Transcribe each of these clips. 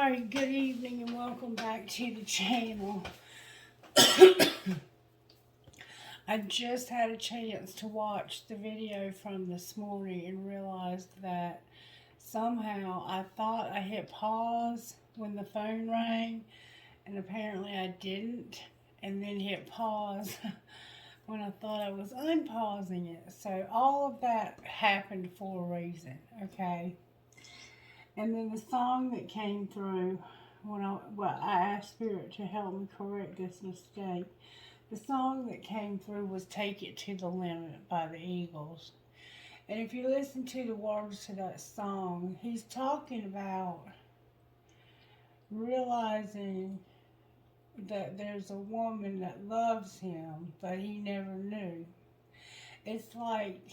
Alright, good evening and welcome back to the channel. I just had a chance to watch the video from this morning and realized that somehow I thought I hit pause when the phone rang, and apparently I didn't, and then hit pause when I thought I was unpausing it. So all of that happened for a reason, okay? And then the song that came through when I asked Spirit to help me correct this mistake. The song that came through was "Take It to the Limit" by the Eagles. And if you listen to the words to that song, he's talking about realizing that there's a woman that loves him, but he never knew. It's like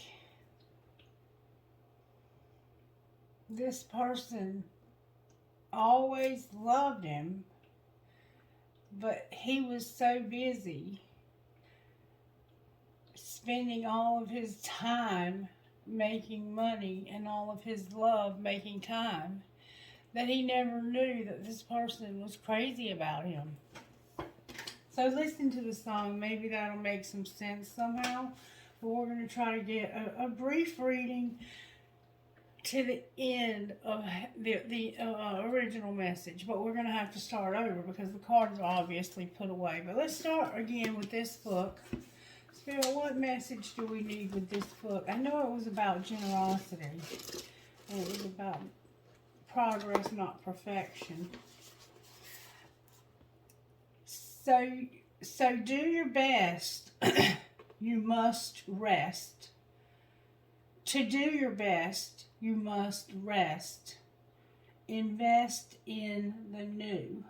this person always loved him, but he was so busy spending all of his time making money and all of his love making time that he never knew that this person was crazy about him. So listen to the song. Maybe that'll make some sense somehow. But we're going to try to get a brief reading to the end of the original message, but we're going to have to start over because the cards are obviously put away. But let's start again with this book. Spirit, what message do we need with this book? I know it was about generosity, and it was about progress, not perfection. So do your best. You must rest. To do your best, you must rest. Invest in the new.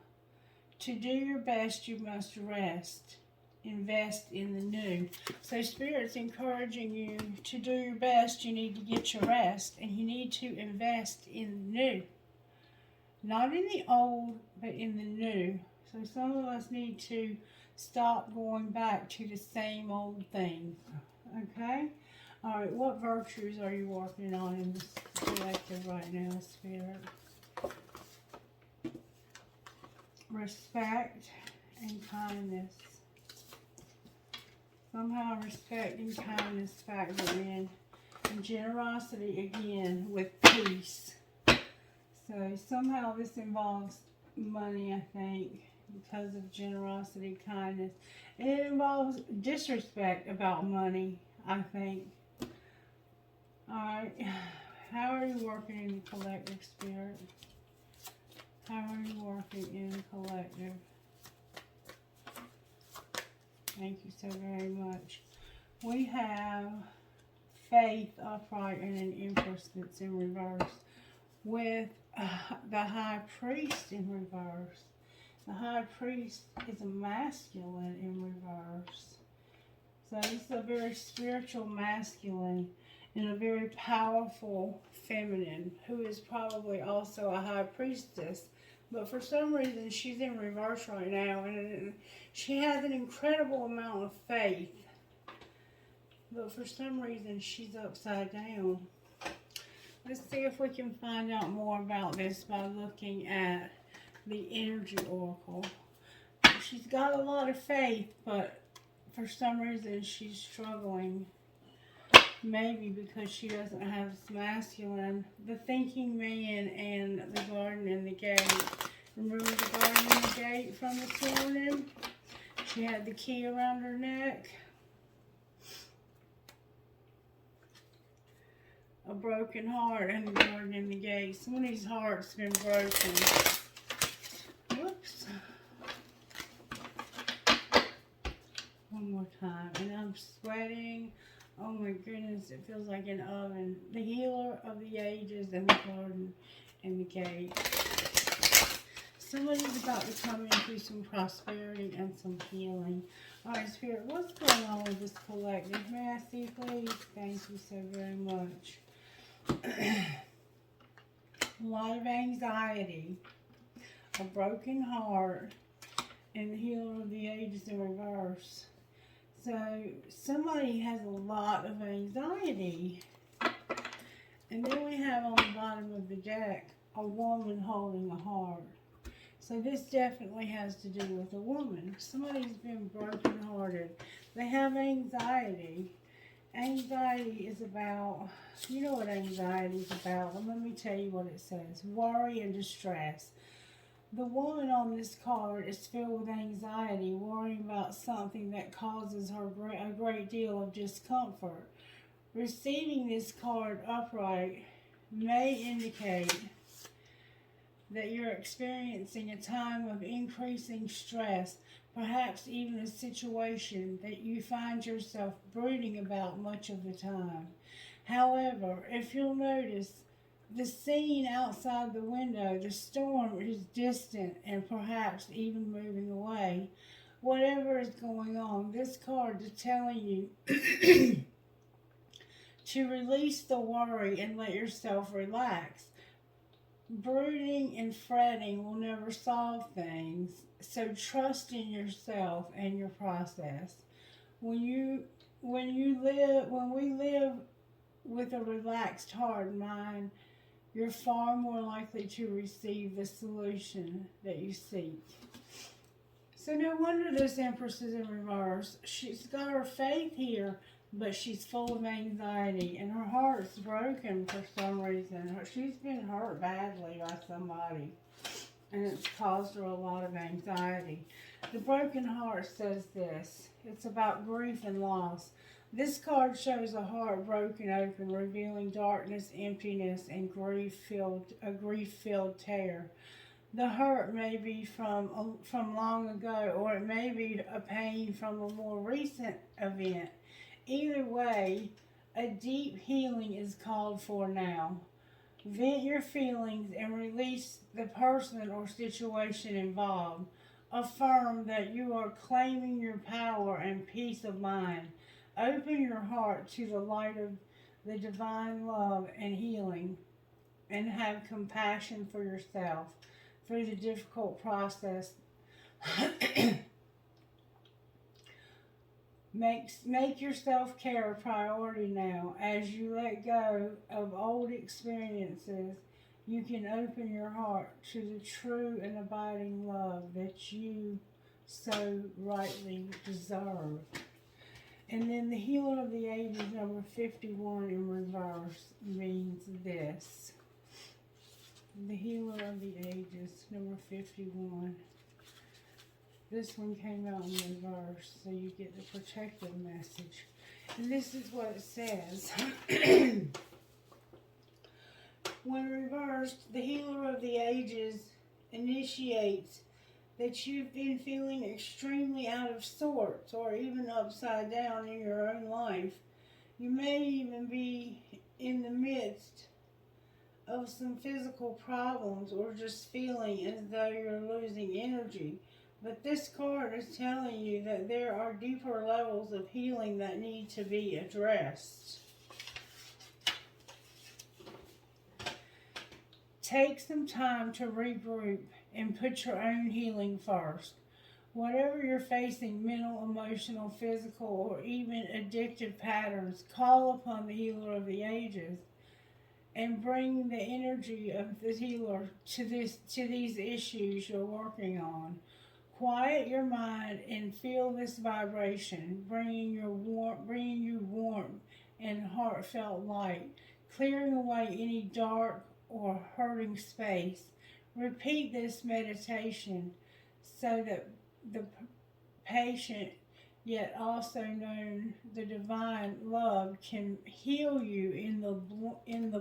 To do your best, you must rest. Invest in the new. So Spirit's encouraging you to do your best. You need to get your rest, and you need to invest in the new. Not in the old, but in the new. So some of us need to stop going back to the same old thing. Okay? All right, what virtues are you working on in this collective right now, Spirit? Respect and kindness. Somehow respect and kindness factor in. And generosity again with peace. So somehow this involves money, I think, because of generosity, kindness. And it involves disrespect about money, I think. Alright, how are you working in the collective, Spirit? How are you working in the collective? Thank you so very much. We have faith upright and an Empress that's in reverse with the High Priest in reverse. The High Priest is a masculine in reverse. So this is a very spiritual masculine and a very powerful feminine who is probably also a high priestess. But for some reason, she's in reverse right now, and she has an incredible amount of faith. But for some reason, she's upside down. Let's see if we can find out more about this by looking at the energy oracle. She's got a lot of faith, but for some reason, she's struggling. Maybe because she doesn't have this masculine, the thinking man, and the garden and the gate. Remember the garden and the gate from this morning? She had the key around her neck. A broken heart and the garden and the gate. Somebody's heart's been broken. Whoops. One more time. And I'm sweating. Oh my goodness, it feels like an oven. The healer of the ages and the garden and the gate. Somebody's about to come into some prosperity and some healing. Alright, Spirit, what's going on with this collective? May I see, please? Thank you so very much. A lot of anxiety, a broken heart, and the healer of the ages in reverse. So somebody has a lot of anxiety. And then we have on the bottom of the deck a woman holding a heart. So this definitely has to do with a woman. Somebody's been brokenhearted. They have anxiety. Anxiety is about, you know what anxiety is about. Let me tell you what it says. Worry and distress. The woman on this card is filled with anxiety, worrying about something that causes her a great deal of discomfort. Receiving this card upright may indicate that you're experiencing a time of increasing stress, perhaps even a situation that you find yourself brooding about much of the time. However, if you'll notice, the scene outside the window, the storm is distant and perhaps even moving away. Whatever is going on, this card is telling you to release the worry and let yourself relax. Brooding and fretting will never solve things, so trust in yourself and your process. When we live with a relaxed heart and mind, you're far more likely to receive the solution that you seek. So no wonder this Empress is in reverse. She's got her faith here, but she's full of anxiety, and her heart's broken for some reason. She's been hurt badly by somebody, and it's caused her a lot of anxiety. The broken heart says this. It's about grief and loss. This card shows a heart broken open, revealing darkness, emptiness, and a grief-filled tear. The hurt may be from long ago, or it may be a pain from a more recent event. Either way, a deep healing is called for now. Vent your feelings and release the person or situation involved. Affirm that you are claiming your power and peace of mind. Open your heart to the light of the divine love and healing, and have compassion for yourself through the difficult process. Make your self-care a priority now. As you let go of old experiences, you can open your heart to the true and abiding love that you so rightly deserve. And then the Healer of the Ages, number 51 in reverse, means this. The Healer of the Ages, number 51. This one came out in reverse, so you get the protective message. And this is what it says. When reversed, the Healer of the Ages initiates that you've been feeling extremely out of sorts or even upside down in your own life. You may even be in the midst of some physical problems or just feeling as though you're losing energy. But this card is telling you that there are deeper levels of healing that need to be addressed. Take some time to regroup and put your own healing first. Whatever you're facing, mental, emotional, physical, or even addictive patterns, call upon the Healer of the Ages and bring the energy of the healer to these issues you're working on. Quiet your mind and feel this vibration, bringing you warmth and heartfelt light, clearing away any dark or hurting space. Repeat this meditation so that the patient, yet also known the divine love, can heal you in the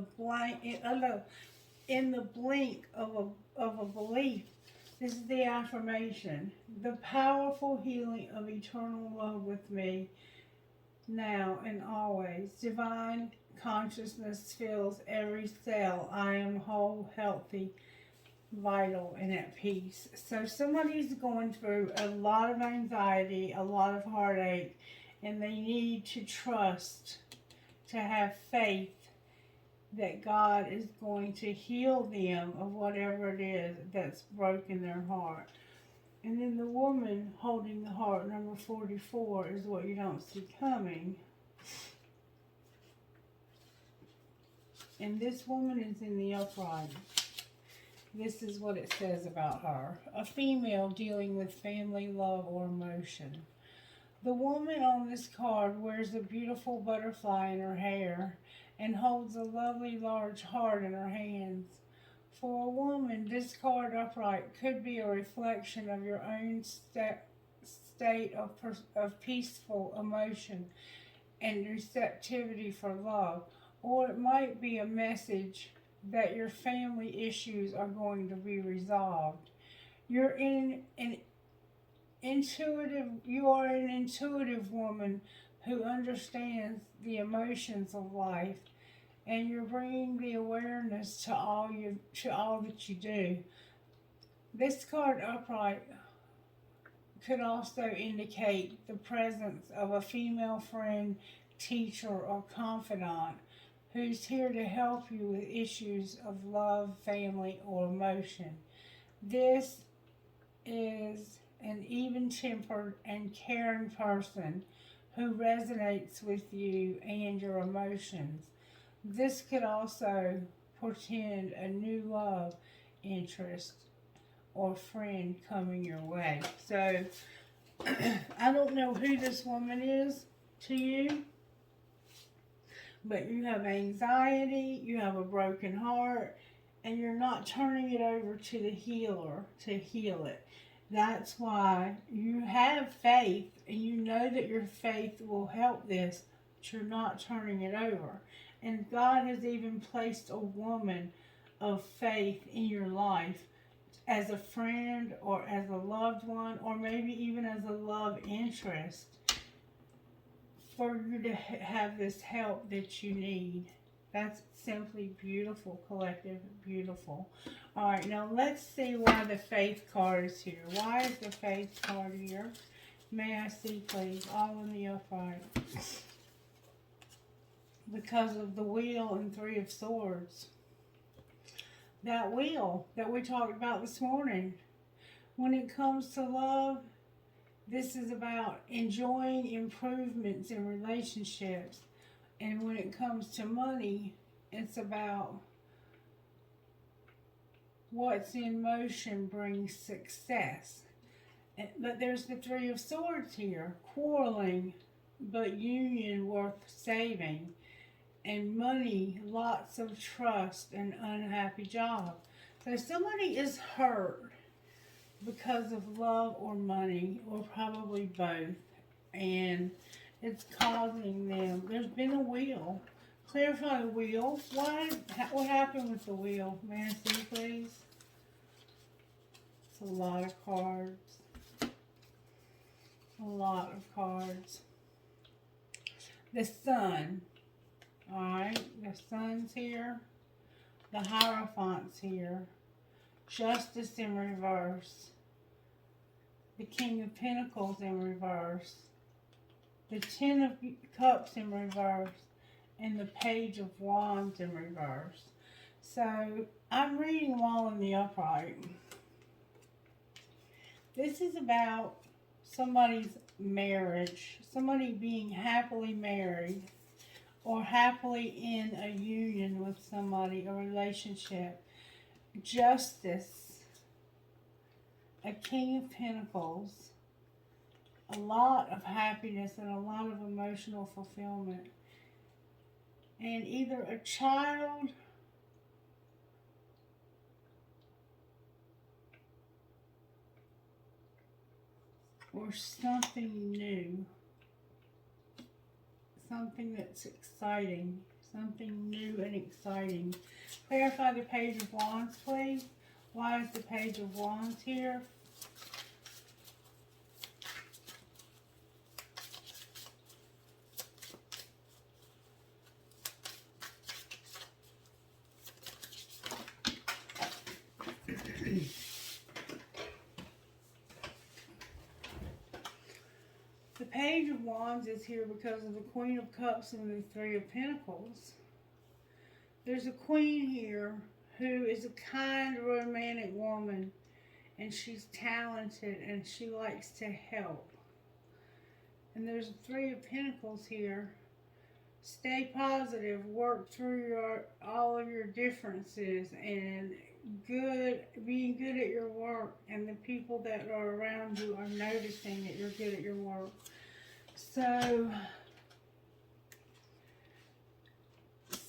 blink of a belief. This is the affirmation. The powerful healing of eternal love with me, now and always. Divine consciousness fills every cell. I am whole, healthy, vital, and at peace. So somebody's going through a lot of anxiety, a lot of heartache, and they need to trust, to have faith that God is going to heal them of whatever it is that's broken their heart. And then the woman holding the heart, number 44, is what you don't see coming. And this woman is in the upright. This is what it says about her. A female dealing with family, love, or emotion. The woman on this card wears a beautiful butterfly in her hair and holds a lovely large heart in her hands. For a woman, this card upright could be a reflection of your own state of peaceful emotion and receptivity for love, or it might be a message that your family issues are going to be resolved. You're in an you are an intuitive woman who understands the emotions of life, and you're bringing the awareness to all that you do. This card upright could also indicate the presence of a female friend, teacher, or confidant who's here to help you with issues of love, family, or emotion. This is an even-tempered and caring person who resonates with you and your emotions. This could also portend a new love interest or friend coming your way. So, I don't know who this woman is to you, but you have anxiety, you have a broken heart, and you're not turning it over to the healer to heal it. That's why you have faith, and you know that your faith will help this, but you're not turning it over. And God has even placed a woman of faith in your life as a friend or as a loved one or maybe even as a love interest for you to have this help that you need. That's simply beautiful, collective, beautiful. All right, now let's see why the faith card is here. Why is the faith card here? May I see, please? All in the upright. Because of the wheel and 3 of swords. That wheel that we talked about this morning. When it comes to love, this is about enjoying improvements in relationships. And when it comes to money, it's about what's in motion brings success. But there's the 3 of swords here. Quarreling, but union worth saving. And money, lots of trust, and unhappy job. So somebody is hurt because of love or money, or probably both. And it's causing them. There's been a wheel. Clarify the wheel. What happened with the wheel? May I see, please? It's a lot of cards. A lot of cards. The Sun. Alright, the Sun's here. The Hierophant's here. Justice in reverse. The King of Pentacles in reverse. The 10 of Cups in reverse. And the Page of Wands in reverse. So, I'm reading them all in the upright. This is about somebody's marriage. Somebody being happily married. Or happily in a union with somebody, a relationship. Justice. A King of Pentacles. A lot of happiness and a lot of emotional fulfillment. And either a child or something new. Something that's exciting. Something new and exciting. Clarify the Page of Wands, please. Why is the Page of Wands here? The Page of Wands is here because of the Queen of Cups and the 3 of Pentacles. There's a queen here who is a kind, romantic woman, and she's talented and she likes to help. And there's a 3 of Pentacles here. Stay positive, work through all of your differences, and being good at your work, and the people that are around you are noticing that you're good at your work. So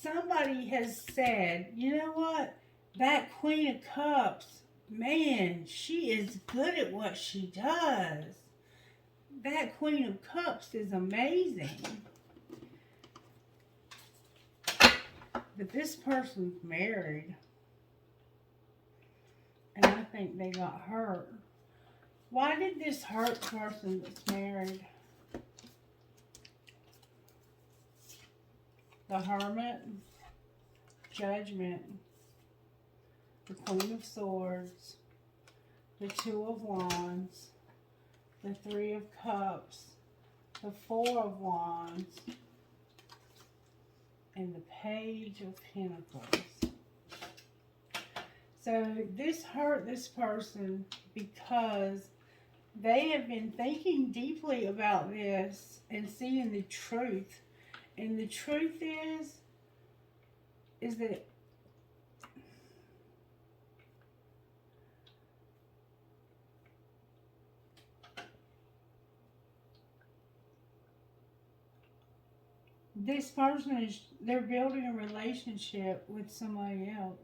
somebody has said, you know what? That Queen of Cups, man, she is good at what she does. That Queen of Cups is amazing. But this person's married. And I think they got hurt. Why did this hurt person that's married? The Hermit, Judgment, the Queen of Swords, the Two of Wands, the Three of Cups, the Four of Wands, and the Page of Pentacles. So this hurt this person because they have been thinking deeply about this and seeing the truth. And the truth is that this person they're building a relationship with somebody else.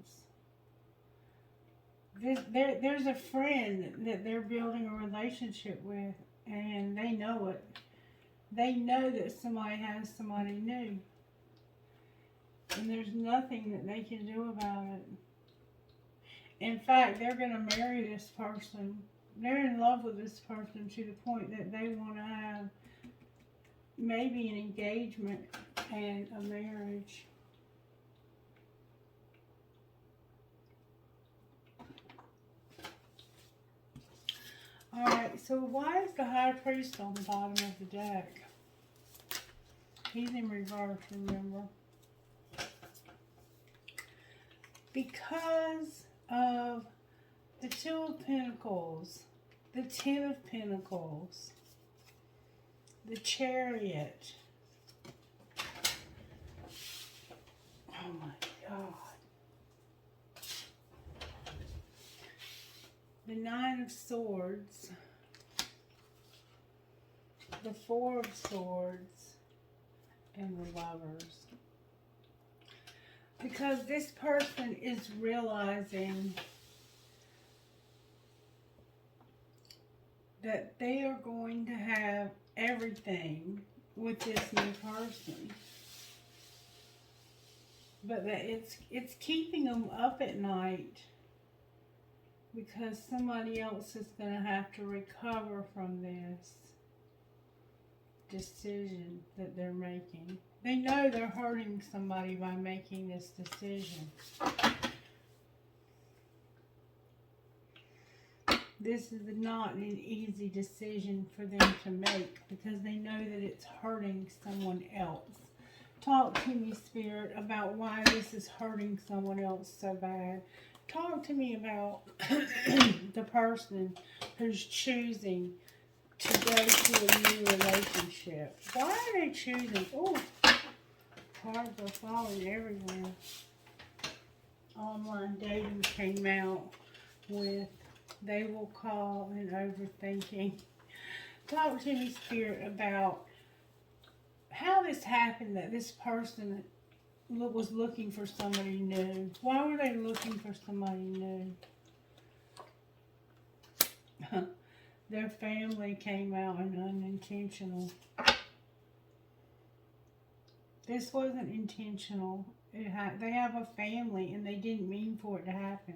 There's a friend that they're building a relationship with, and they know it. They know that somebody has somebody new. And there's nothing that they can do about it. In fact, they're going to marry this person. They're in love with this person to the point that they want to have maybe an engagement and a marriage. Alright, so why is the High Priest on the bottom of the deck? He's in reverse, remember? Because of the Two of Pentacles, the Ten of Pentacles, the Chariot. Oh my God. The Nine of Swords, the Four of Swords, and the Lovers. Because this person is realizing that they are going to have everything with this new person. But that it's keeping them up at night because somebody else is going to have to recover from this decision that they're making. They know they're hurting somebody by making this decision. This is not an easy decision for them to make because they know that it's hurting someone else. Talk to me, Spirit, about why this is hurting someone else so bad. Talk to me about the person who's choosing to go to a new relationship. Why are they choosing? Oh, cards are falling everywhere. Online dating came out with they will call and overthinking. Talk to me, Spirit, about how this happened that this person was looking for somebody new. Why were they looking for somebody new? Their family came out and unintentional. This wasn't intentional. They have a family and they didn't mean for it to happen.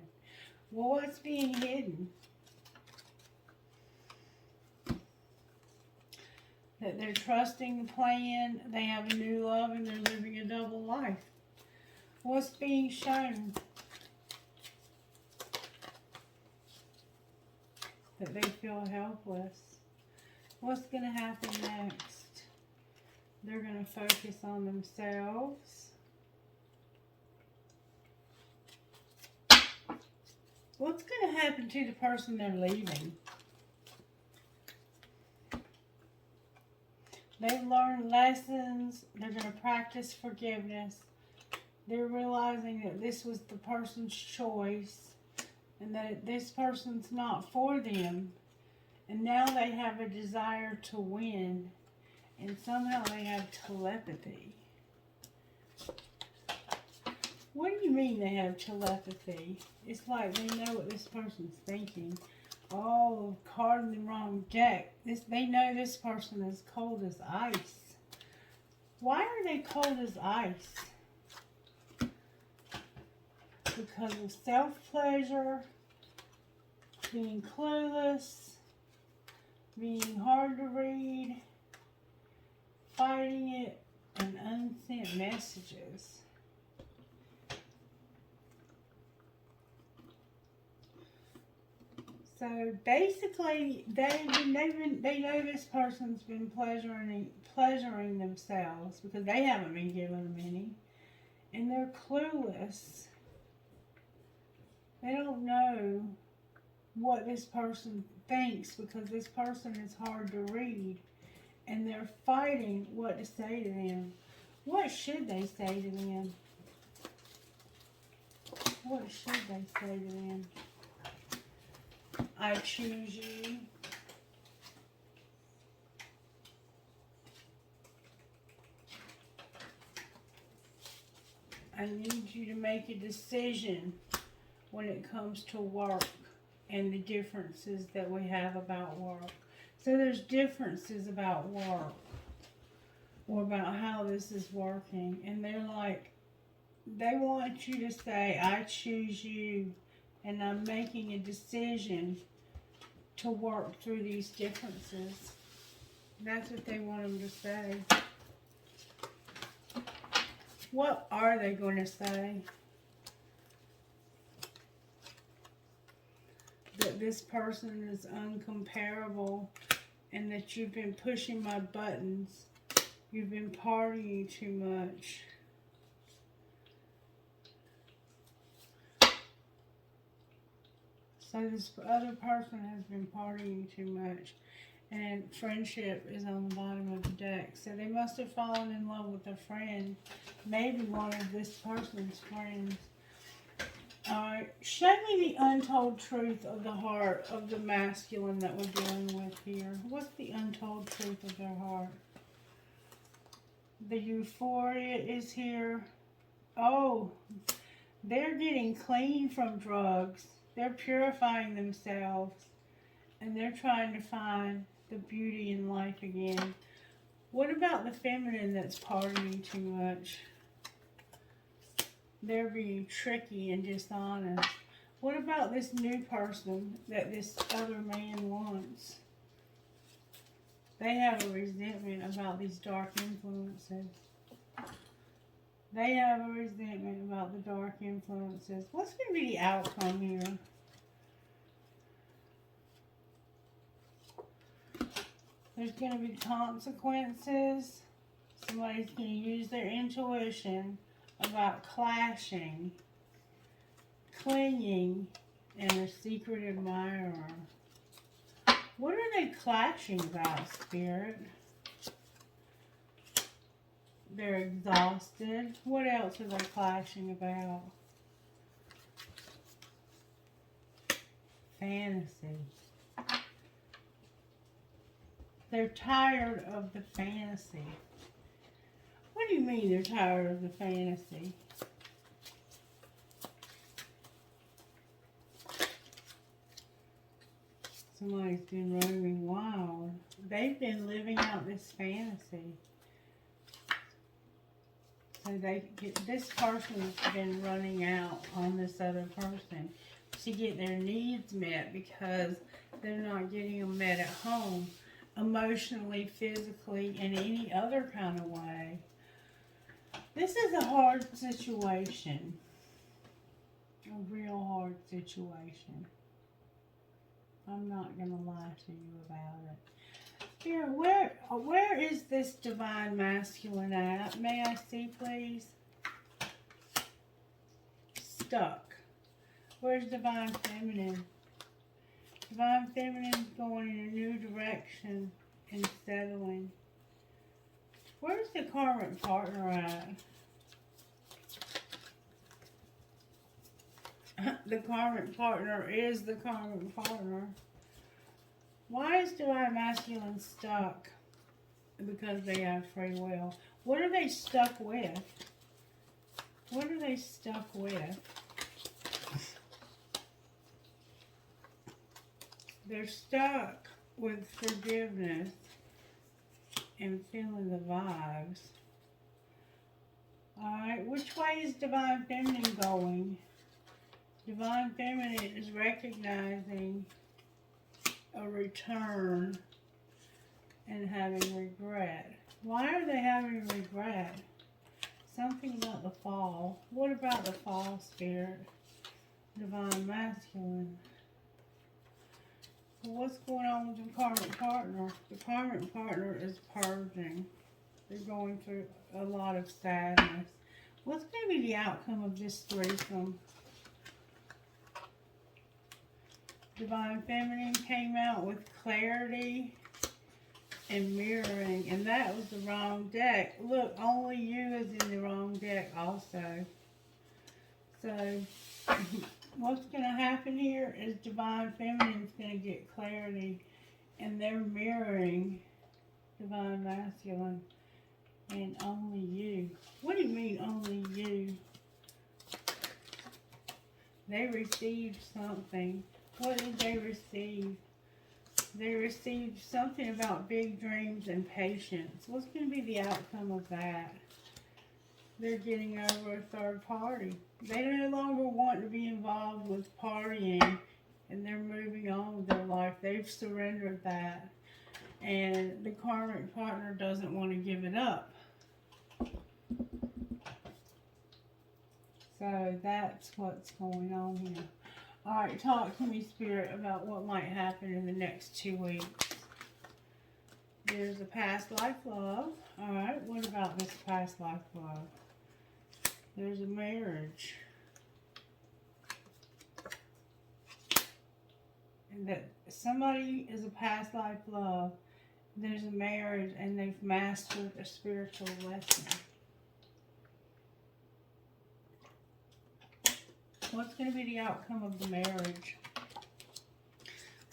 Well, what's being hidden? That they're trusting the plan, they have a new love, and they're living a double life. What's being shown? That they feel helpless. What's going to happen next? They're going to focus on themselves. What's going to happen to the person they're leaving? They've learned lessons. They're going to practice forgiveness. They're realizing that this was the person's choice. and that this person's not for them, and now they have a desire to win, and somehow they have telepathy. What do you mean they have telepathy? It's like they know what this person's thinking. Oh, card in the wrong deck. They know this person is cold as ice. Why are they cold as ice? Because of self-pleasure, being clueless, being hard to read, fighting it, and unsent messages. So basically, they know this person's been pleasuring themselves because they haven't been giving them any, and they're clueless. They don't know what this person thinks because this person is hard to read, and they're fighting what to say to them. What should they say to them? What should they say to them? I choose you. I need you to make a decision when it comes to work and the differences that we have about work. So there's differences about work or about how this is working. And they're like, they want you to say, I choose you, and I'm making a decision to work through these differences. That's what they want them to say. What are they going to say? That this person is uncomparable and that you've been pushing my buttons. You've been partying too much. So this other person has been partying too much, and friendship is on the bottom of the deck. So they must have fallen in love with a friend, maybe one of this person's friends. Alright, show me the untold truth of the heart of the masculine that we're dealing with here. What's the untold truth of their heart? The euphoria is here. Oh, they're getting clean from drugs. They're purifying themselves, and they're trying to find the beauty in life again. What about the feminine that's partying too much? They're being tricky and dishonest. What about this new person that this other man wants? They have a resentment about these dark influences. They have a resentment about the dark influences. What's going to be the outcome here? There's going to be consequences. Somebody's going to use their intuition about clashing, clinging, and a secret admirer. What are they clashing about, Spirit? They're exhausted. What else are they clashing about? Fantasy. They're tired of the fantasy. What do you mean they're tired of the fantasy? Somebody's been roaming wild. They've been living out this fantasy. So this person's been running out on this other person to get their needs met because they're not getting them met at home, emotionally, physically, and any other kind of way. This is a hard situation. A real hard situation. I'm not going to lie to you about it. Here, where is this divine masculine at? May I see, please? Stuck. Where's divine feminine? Divine feminine's going in a new direction and settling. Where's the karmic partner at? The karmic partner is the karmic partner. Why is divine masculine stuck? Because they have free will. What are they stuck with? What are they stuck with? They're stuck with forgiveness and feeling the vibes. Alright, which way is Divine Feminine going? Divine Feminine is recognizing a return and having regret. Why are they having regret? Something about the fall. What about the fall spirit? Divine Masculine. So what's going on with the karmic partner? The karmic partner is purging. They're going through a lot of sadness. What's going to be the outcome of this threesome? Divine Feminine came out with clarity and mirroring, and that was the wrong deck. Look, only you is in the wrong deck also. So, what's going to happen here is Divine Feminine is going to get clarity, and they're mirroring Divine Masculine, and only you. What do you mean, only you? They received something. What did they receive? They received something about big dreams and patience. What's going to be the outcome of that? They're getting over a third party. They no longer want to be involved with partying, and they're moving on with their life. They've surrendered that. And the karmic partner doesn't want to give it up. So that's what's going on here. Alright, talk to me, Spirit, about what might happen in the next 2 weeks. There's a past life love. Alright, what about this past life love? There's a marriage. And that somebody is a past life love. There's a marriage, and they've mastered a spiritual lesson. What's going to be the outcome of the marriage?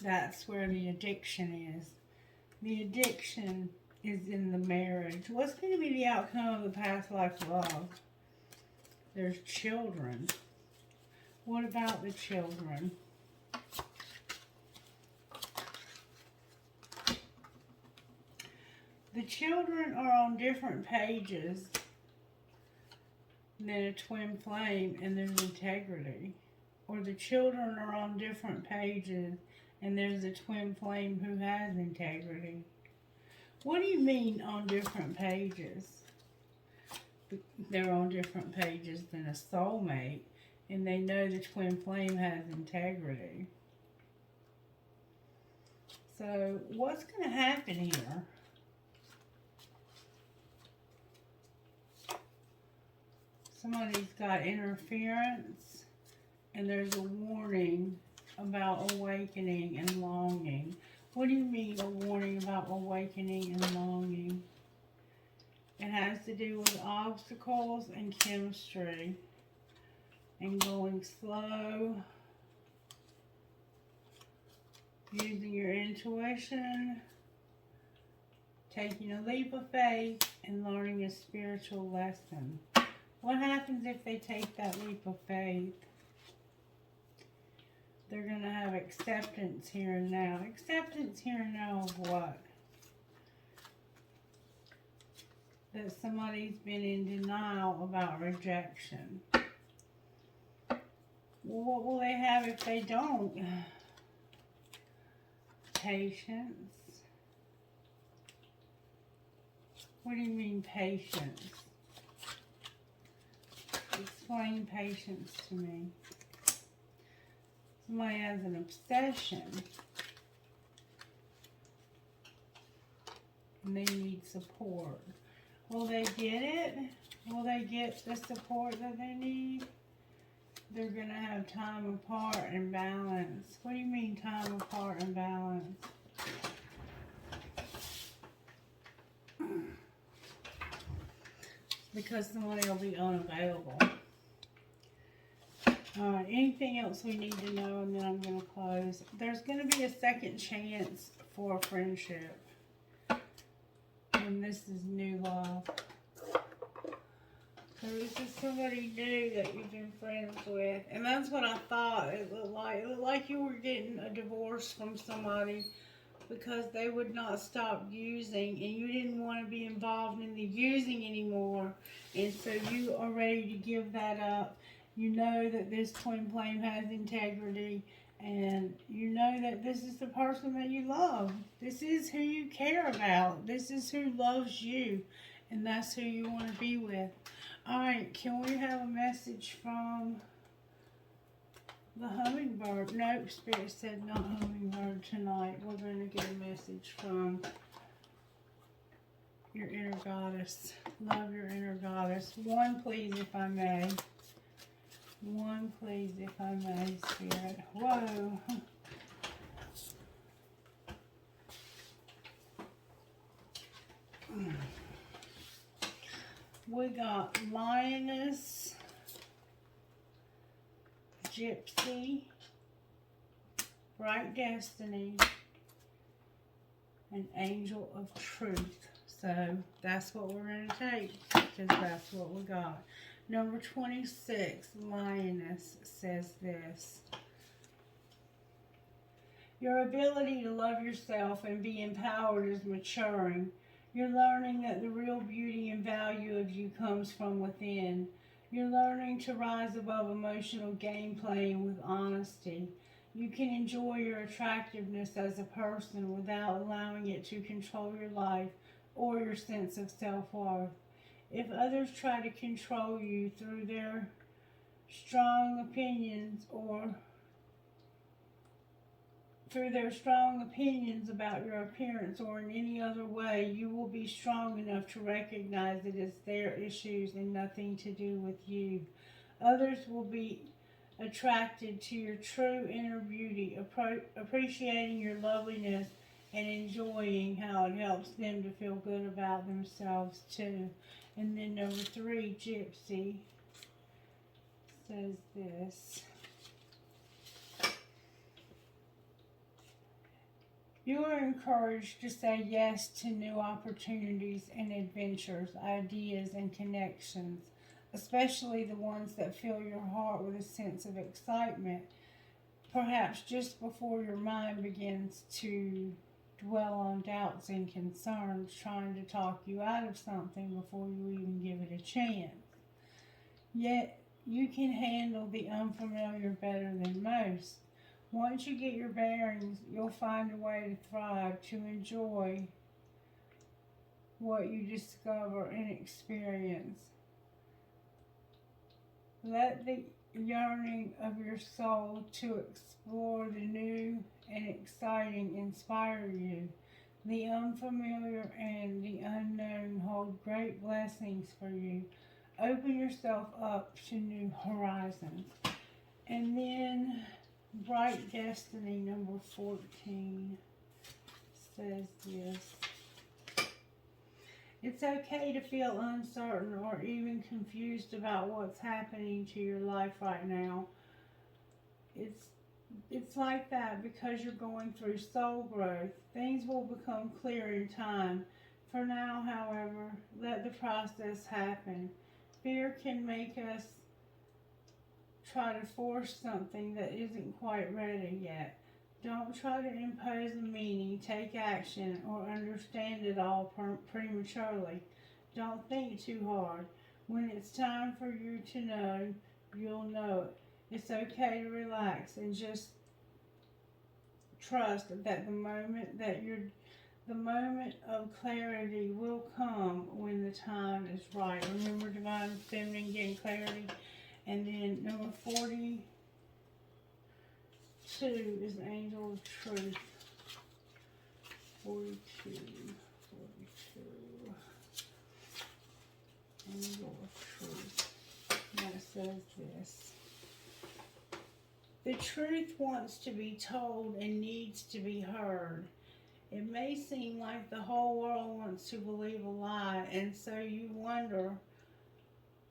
That's where the addiction is. The addiction is in the marriage. What's going to be the outcome of the past life love? There's children. What about the children? The children are on different pages than a twin flame, and there's integrity. Or the children are on different pages, and there's a twin flame who has integrity. What do you mean on different pages? They're on different pages than a soulmate, and they know the twin flame has integrity. So what's going to happen here? Somebody's got interference, and there's a warning about awakening and longing. What do you mean a warning about awakening and longing? It has to do with obstacles and chemistry and going slow, using your intuition, taking a leap of faith, and learning a spiritual lesson. What happens if they take that leap of faith? They're going to have acceptance here and now. Acceptance here and now of what? That somebody's been in denial about rejection. Well, what will they have if they don't? Patience. What do you mean patience? Explain patience to me. Somebody has an obsession, and they need support. Will they get it? Will they get the support that they need? They're going to have time apart and balance. What do you mean time apart and balance? Because somebody will be unavailable. Anything else we need to know, and then I'm going to close. There's going to be a second chance for a friendship. And this is new love. So this is somebody new that you've been friends with. And that's what I thought it looked like. It looked like you were getting a divorce from somebody because they would not stop using, and you didn't want to be involved in the using anymore. And so you are ready to give that up. You know that this twin flame has integrity, and you know that this is the person that you love. This is who you care about. This is who loves you, and that's who you want to be with. Alright, can we have a message from the hummingbird? Nope, Spirit said not hummingbird tonight. We're going to get a message from your inner goddess. Love your inner goddess. One, please, if I may. One, please, if I may, Spirit. Whoa. We got Lioness, Gypsy, Bright Destiny, and Angel of Truth. So that's what we're going to take, because that's what we got. Number 26, Lioness, says this. Your ability to love yourself and be empowered is maturing. You're learning that the real beauty and value of you comes from within. You're learning to rise above emotional game playing with honesty. You can enjoy your attractiveness as a person without allowing it to control your life or your sense of self-worth. If others try to control you through their strong opinions about your appearance or in any other way, you will be strong enough to recognize it as their issues and nothing to do with you. Others will be attracted to your true inner beauty, appreciating your loveliness and enjoying how it helps them to feel good about themselves too. And then number 3, Gypsy, says this. You are encouraged to say yes to new opportunities and adventures, ideas and connections, especially the ones that fill your heart with a sense of excitement, perhaps just before your mind begins to dwell on doubts and concerns, trying to talk you out of something before you even give it a chance. Yet, you can handle the unfamiliar better than most. Once you get your bearings, you'll find a way to thrive, to enjoy what you discover and experience. Let the yearning of your soul to explore the new and exciting inspire you. The unfamiliar and the unknown hold great blessings for you. Open yourself up to new horizons. And then Bright Destiny, number 14, says this. It's okay to feel uncertain or even confused about what's happening to your life right now. It's like that because you're going through soul growth. Things will become clear in time. For now, however, let the process happen. Fear can make us try to force something that isn't quite ready yet. Don't try to impose a meaning, take action, or understand it all prematurely. Don't think too hard. When it's time for you to know, you'll know it. It's okay to relax and just trust that the moment of clarity will come when the time is right. Remember, Divine Feminine, getting clarity. And then number 42 is Angel of Truth. 42. Angel of Truth. And it says this. The truth wants to be told and needs to be heard. It may seem like the whole world wants to believe a lie, and so you wonder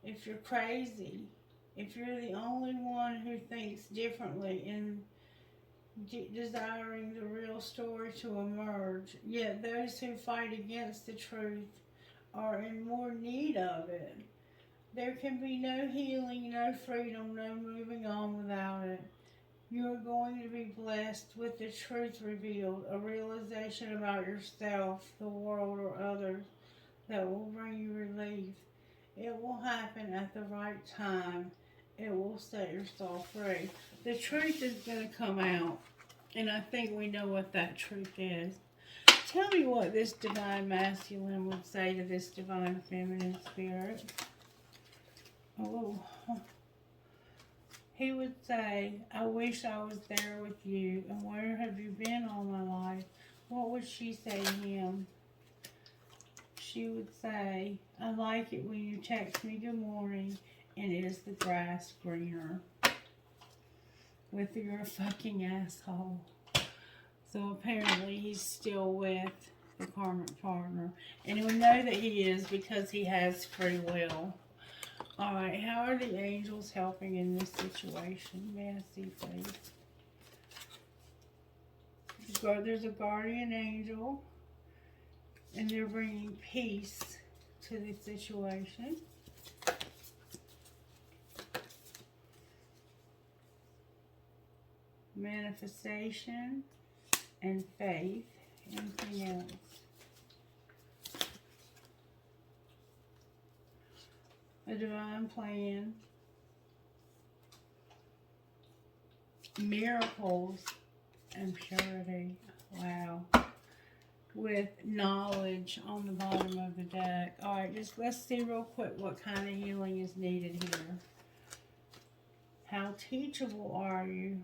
if you're crazy, if you're the only one who thinks differently and desiring the real story to emerge, yet those who fight against the truth are in more need of it. There can be no healing, no freedom, no moving on without it. You are going to be blessed with the truth revealed, a realization about yourself, the world, or others that will bring you relief. It will happen at the right time. It will set your soul free. The truth is going to come out, and I think we know what that truth is. Tell me what this divine masculine would say to this divine feminine spirit. Oh, he would say, I wish I was there with you. And where have you been all my life? What would she say to him? She would say, I like it when you text me good morning and is the grass greener? With your fucking asshole. So apparently he's still with the karmic partner. And he'll know that he is because he has free will. Alright, how are the angels helping in this situation? May I see, please? There's a guardian angel, and they're bringing peace to the situation. Manifestation and faith. Anything else? A divine plan, miracles, and purity. Wow. With knowledge on the bottom of the deck. Alright, just let's see real quick what kind of healing is needed here. How teachable are you?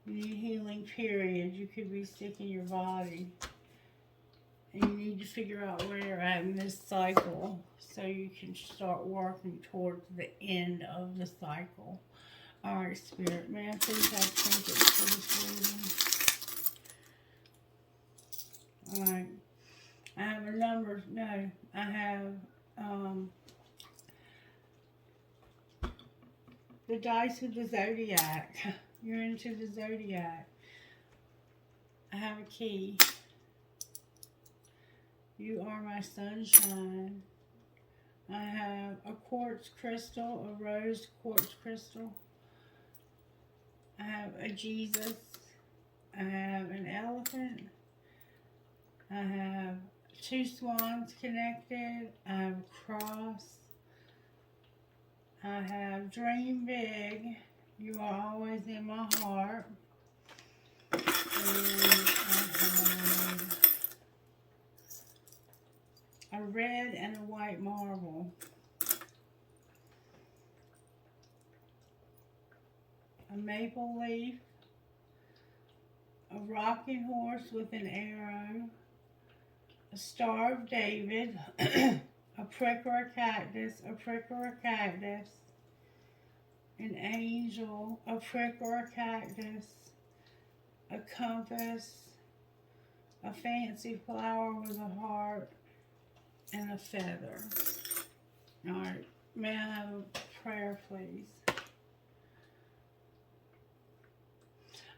You need healing, period. You could be sick in your body. And you need to figure out where you're at in this cycle so you can start working towards the end of the cycle. Alright, Spirit, may I please have trinkets for this reading? Alright. I have a number. No, I have the dice of the zodiac. You're into the zodiac. I have a key. You are my sunshine. I have a quartz crystal, a rose quartz crystal. I have a Jesus. I have an elephant. I have two swans connected. I have a cross. I have dream big. You are always in my heart. And I have a red and a white marble. A maple leaf. A rocking horse with an arrow. A Star of David. A prick or a cactus. A prick or a cactus. An angel. A prick or a cactus. A compass. A fancy flower with a heart. And a feather. Alright, may I have a prayer, please?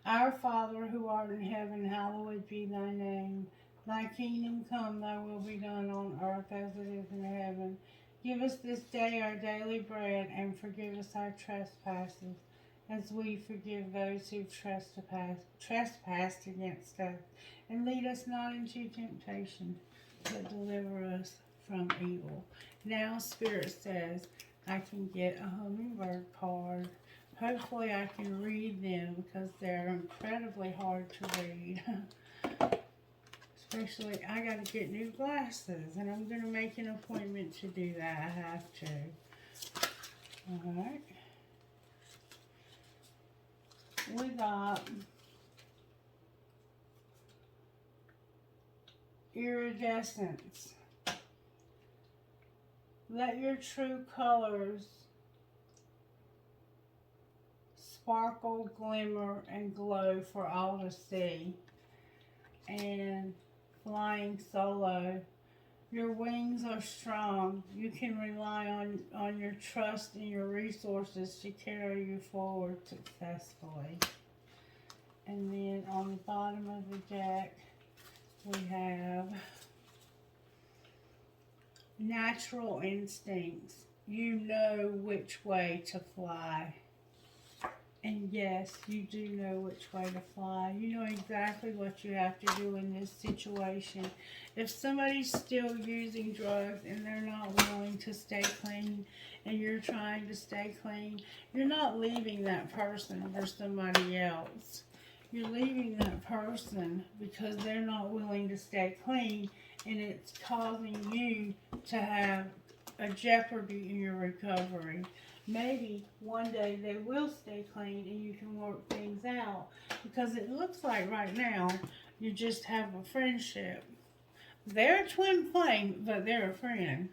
Our Father, who art in heaven, hallowed be thy name. Thy kingdom come, thy will be done on earth as it is in heaven. Give us this day our daily bread, and forgive us our trespasses, as we forgive those who trespassed against us. And lead us not into temptation, but deliver us from evil. Now, Spirit says, I can get a hummingbird card. Hopefully I can read them because they're incredibly hard to read. Especially, I got to get new glasses, and I'm going to make an appointment to do that. I have to. Alright. We got iridescence. Let your true colors sparkle, glimmer, and glow for all to see. And flying solo. Your wings are strong. You can rely on your trust and your resources to carry you forward successfully. And then on the bottom of the deck, we have natural instincts. You know which way to fly. And yes, you do know which way to fly. You know exactly what you have to do in this situation. If somebody's still using drugs and they're not willing to stay clean and you're trying to stay clean, you're not leaving that person for somebody else. You're leaving that person because they're not willing to stay clean, and it's causing you to have a jeopardy in your recovery. Maybe one day they will stay clean and you can work things out, because it looks like right now you just have a friendship. They're a twin flame, but they're a friend.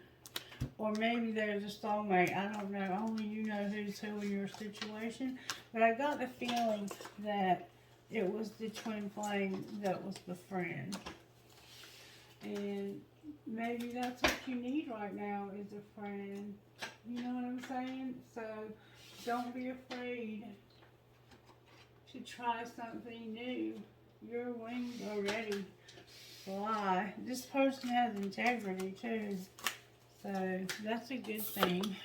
Or maybe they're the soulmate. I don't know. Only you know who's who in your situation. But I got the feeling that it was the twin flame that was the friend. And maybe that's what you need right now, is a friend. You know what I'm saying? So don't be afraid to try something new. Your wings are ready. Fly. This person has integrity too, so that's a good thing.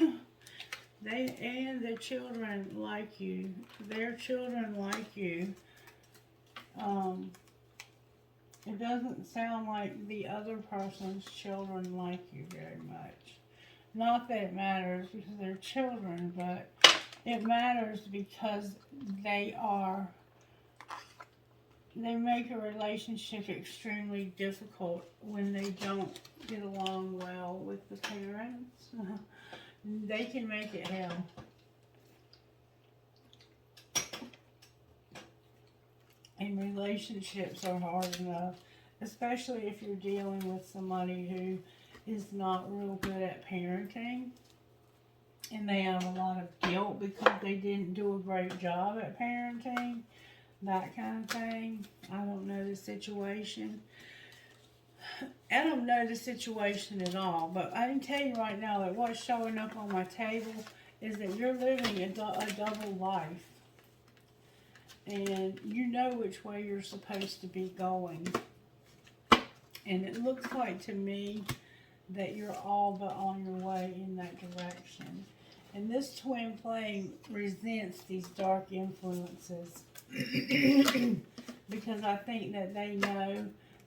Their children like you. Their children like you. It doesn't sound like the other person's children like you very much. Not that it matters because they're children, but it matters because they make a relationship extremely difficult when they don't get along well with the parents. They can make it hell. And relationships are hard enough, especially if you're dealing with somebody who is not real good at parenting, and they have a lot of guilt because they didn't do a great job at parenting, that kind of thing. I don't know the situation. I don't know the situation at all, but I can tell you right now that what's showing up on my table is that you're living a double life. And you know which way you're supposed to be going. And it looks like to me that you're all but on your way in that direction. And this twin flame resents these dark influences because I think that they know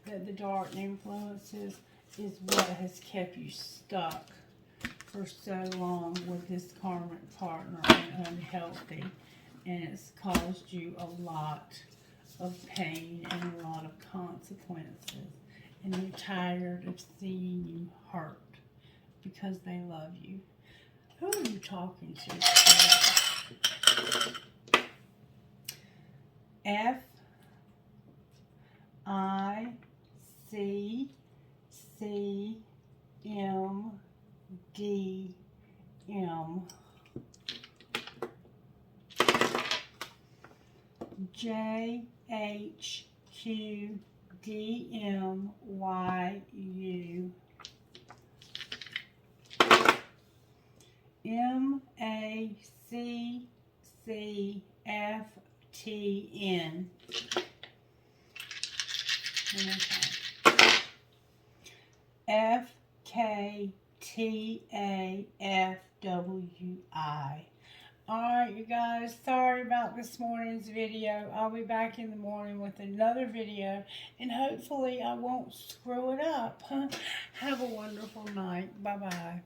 that the dark influences is what has kept you stuck for so long with this karmic partner and unhealthy. And it's caused you a lot of pain and a lot of consequences. And you're tired of seeing you hurt because they love you. Who are you talking to? FICCMDM JHQDMYU MACCFTN FKTAFWI. Alright, you guys, sorry about this morning's video. I'll be back in the morning with another video, and hopefully I won't screw it up. Have a wonderful night. Bye-bye.